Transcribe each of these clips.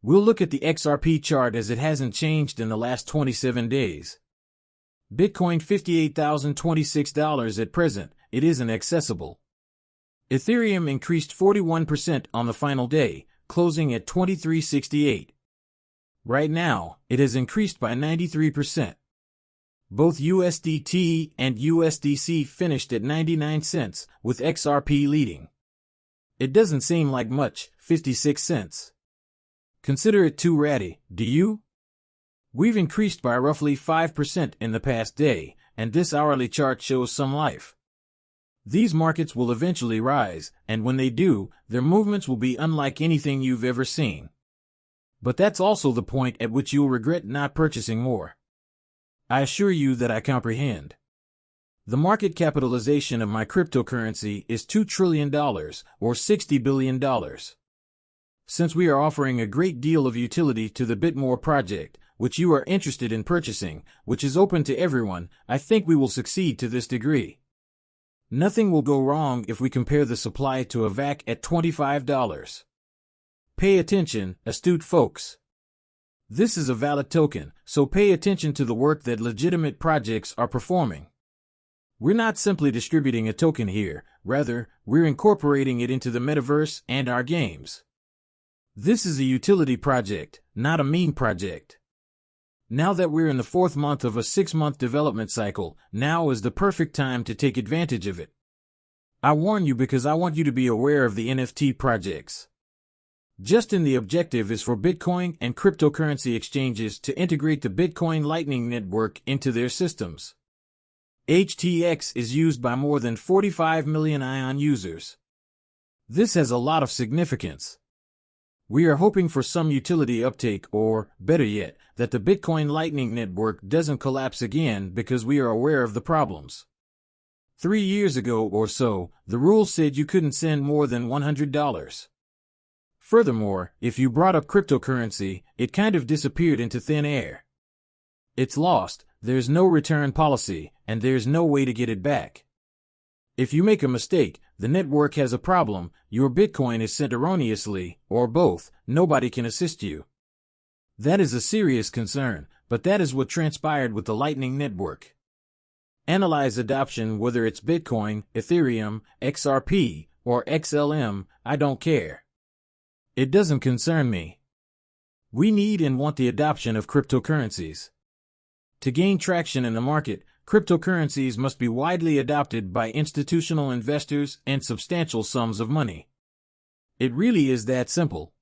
We'll look at the XRP chart as it hasn't changed in the last 27 days. Bitcoin $58,026 at present, it isn't accessible. Ethereum increased 41% on the final day, closing at $23.68. Right now, it has increased by 93%. Both USDT and USDC finished at 99 cents, with XRP leading. It doesn't seem like much, 56 cents. Consider it too ratty, do you? We've increased by roughly 5% in the past day, and this hourly chart shows some life. These markets will eventually rise, and when they do, their movements will be unlike anything you've ever seen. But that's also the point at which you'll regret not purchasing more. I assure you that I comprehend. The market capitalization of my cryptocurrency is $2 trillion, or $60 billion. Since we are offering a great deal of utility to the Bitmore project, which you are interested in purchasing, which is open to everyone, I think we will succeed to this degree. Nothing will go wrong if we compare the supply to a VAC at $25. Pay attention, astute folks. This is a valid token, so pay attention to the work that legitimate projects are performing. We're not simply distributing a token here, rather, we're incorporating it into the metaverse and our games. This is a utility project, not a meme project. Now that we're in the 4th month of a 6-month development cycle, now is the perfect time to take advantage of it. I warn you because I want you to be aware of the NFT projects. Justin, the objective is for Bitcoin and cryptocurrency exchanges to integrate the Bitcoin Lightning Network into their systems. HTX is used by more than 45 million ION users. This has a lot of significance. We are hoping for some utility uptake or, better yet, that the Bitcoin Lightning Network doesn't collapse again because we are aware of the problems. 3 years ago or so, the rule said you couldn't send more than $100. Furthermore, if you brought up cryptocurrency, it kind of disappeared into thin air. It's lost, there's no return policy, and there's no way to get it back. If you make a mistake, the network has a problem, your Bitcoin is sent erroneously, or both, nobody can assist you. That is a serious concern, but that is what transpired with the Lightning Network. Analyze adoption, whether it's Bitcoin, Ethereum, XRP, or XLM, I don't care. It doesn't concern me. We need and want the adoption of cryptocurrencies. To gain traction in the market, cryptocurrencies must be widely adopted by institutional investors and substantial sums of money. It really is that simple.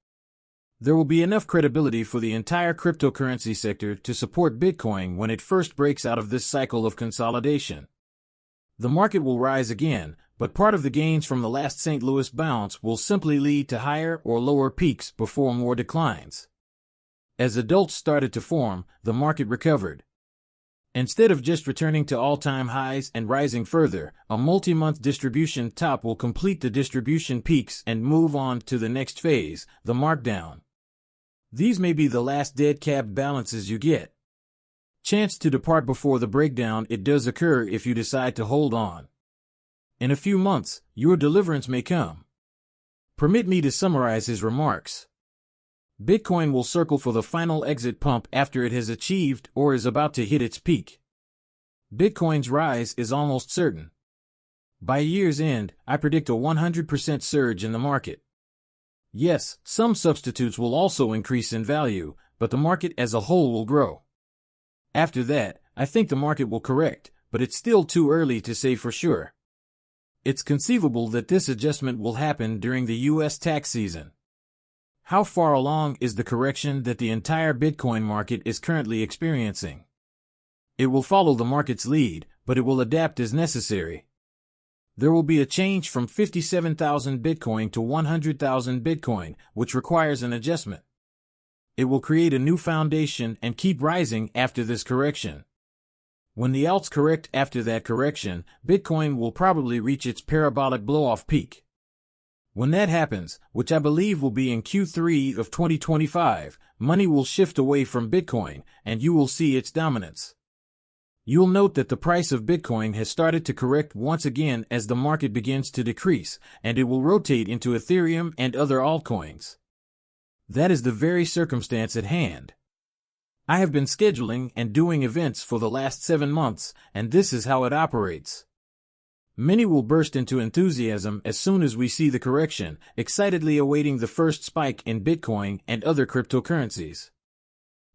There will be enough credibility for the entire cryptocurrency sector to support Bitcoin when it first breaks out of this cycle of consolidation. The market will rise again, but part of the gains from the last St. Louis bounce will simply lead to higher or lower peaks before more declines. As adults started to form, the market recovered. Instead of just returning to all-time highs and rising further, a multi-month distribution top will complete the distribution peaks and move on to the next phase, the markdown. These may be the last dead-capped balances you get. Chance to depart before the breakdown. It does occur if you decide to hold on. In a few months, your deliverance may come. Permit me to summarize his remarks. Bitcoin will circle for the final exit pump after it has achieved or is about to hit its peak. Bitcoin's rise is almost certain. By year's end, I predict a 100% surge in the market. Yes, some substitutes will also increase in value, but the market as a whole will grow. After that, I think the market will correct, but it's still too early to say for sure. It's conceivable that this adjustment will happen during the U.S. tax season. How far along is the correction that the entire Bitcoin market is currently experiencing? It will follow the market's lead, but it will adapt as necessary. There will be a change from 57,000 Bitcoin to 100,000 Bitcoin, which requires an adjustment. It will create a new foundation and keep rising after this correction. When the alts correct after that correction, Bitcoin will probably reach its parabolic blow-off peak. When that happens, which I believe will be in Q3 of 2025, money will shift away from Bitcoin, and you will see its dominance. You'll note that the price of Bitcoin has started to correct once again as the market begins to decrease, and it will rotate into Ethereum and other altcoins. That is the very circumstance at hand. I have been scheduling and doing events for the last 7 months, and this is how it operates. Many will burst into enthusiasm as soon as we see the correction, excitedly awaiting the first spike in Bitcoin and other cryptocurrencies.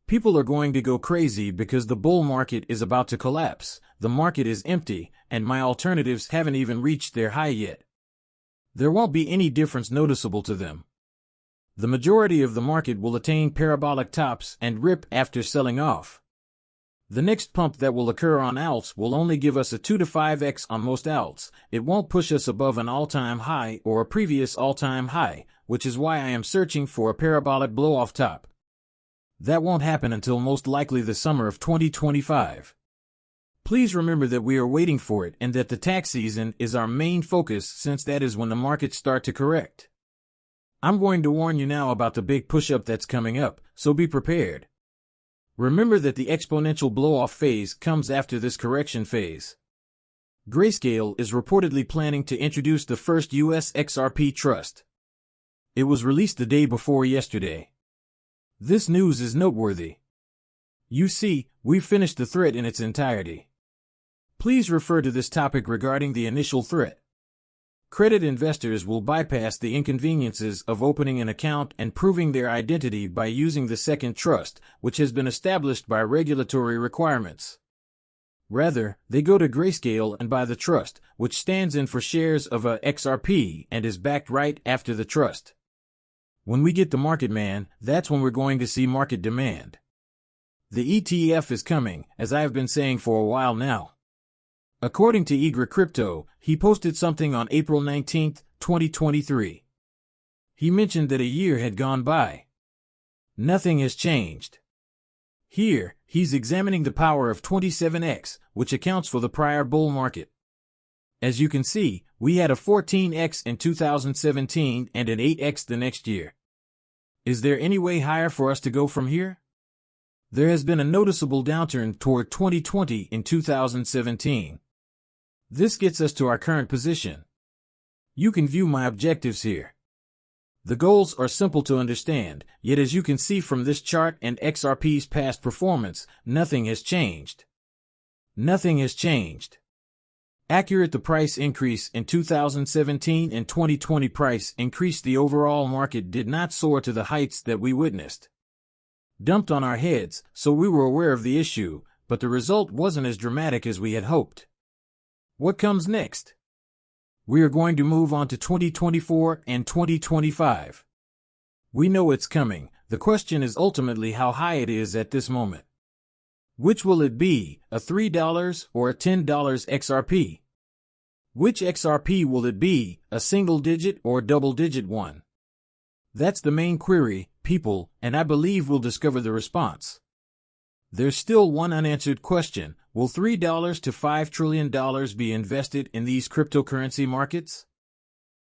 People are going to go crazy because the bull market is about to collapse, the market is empty, and my alternatives haven't even reached their high yet. There won't be any difference noticeable to them. The majority of the market will attain parabolic tops and rip after selling off. The next pump that will occur on alts will only give us a 2 to 5x on most alts. It won't push us above an all-time high or a previous all-time high, which is why I am searching for a parabolic blow-off top. That won't happen until most likely the summer of 2025. Please remember that we are waiting for it and that the tax season is our main focus, since that is when the markets start to correct. I'm going to warn you now about the big push-up that's coming up, so be prepared. Remember that the exponential blow-off phase comes after this correction phase. Grayscale is reportedly planning to introduce the first US XRP trust. It was released the day before yesterday. This news is noteworthy. You see, we've finished the threat in its entirety. Please refer to this topic regarding the initial threat. Credit investors will bypass the inconveniences of opening an account and proving their identity by using the second trust, which has been established by regulatory requirements. Rather, they go to Grayscale and buy the trust, which stands in for shares of a XRP and is backed right after the trust. When we get the market man, that's when we're going to see market demand. The ETF is coming, as I have been saying for a while now. According to Egra Crypto, he posted something on April 19, 2023. He mentioned that a year had gone by. Nothing has changed. Here, he's examining the power of 27x, which accounts for the prior bull market. As you can see, we had a 14x in 2017 and an 8x the next year. Is there any way higher for us to go from here? There has been a noticeable downturn toward 2020 in 2017. This gets us to our current position. You can view my objectives here. The goals are simple to understand, yet as you can see from this chart and XRP's past performance, nothing has changed. Nothing has changed. Accurate, the price increase in 2017 and 2020 price increase, the overall market did not soar to the heights that we witnessed. Dumped on our heads, so we were aware of the issue, but the result wasn't as dramatic as we had hoped. What comes next? We are going to move on to 2024 and 2025. We know it's coming. The question is ultimately how high it is at this moment. Which will it be, a $3 or a $10 XRP? Which XRP will it be, a single-digit or double-digit one? That's the main query, people, and I believe we'll discover the response. There's still one unanswered question. Will $3 to $5 trillion be invested in these cryptocurrency markets?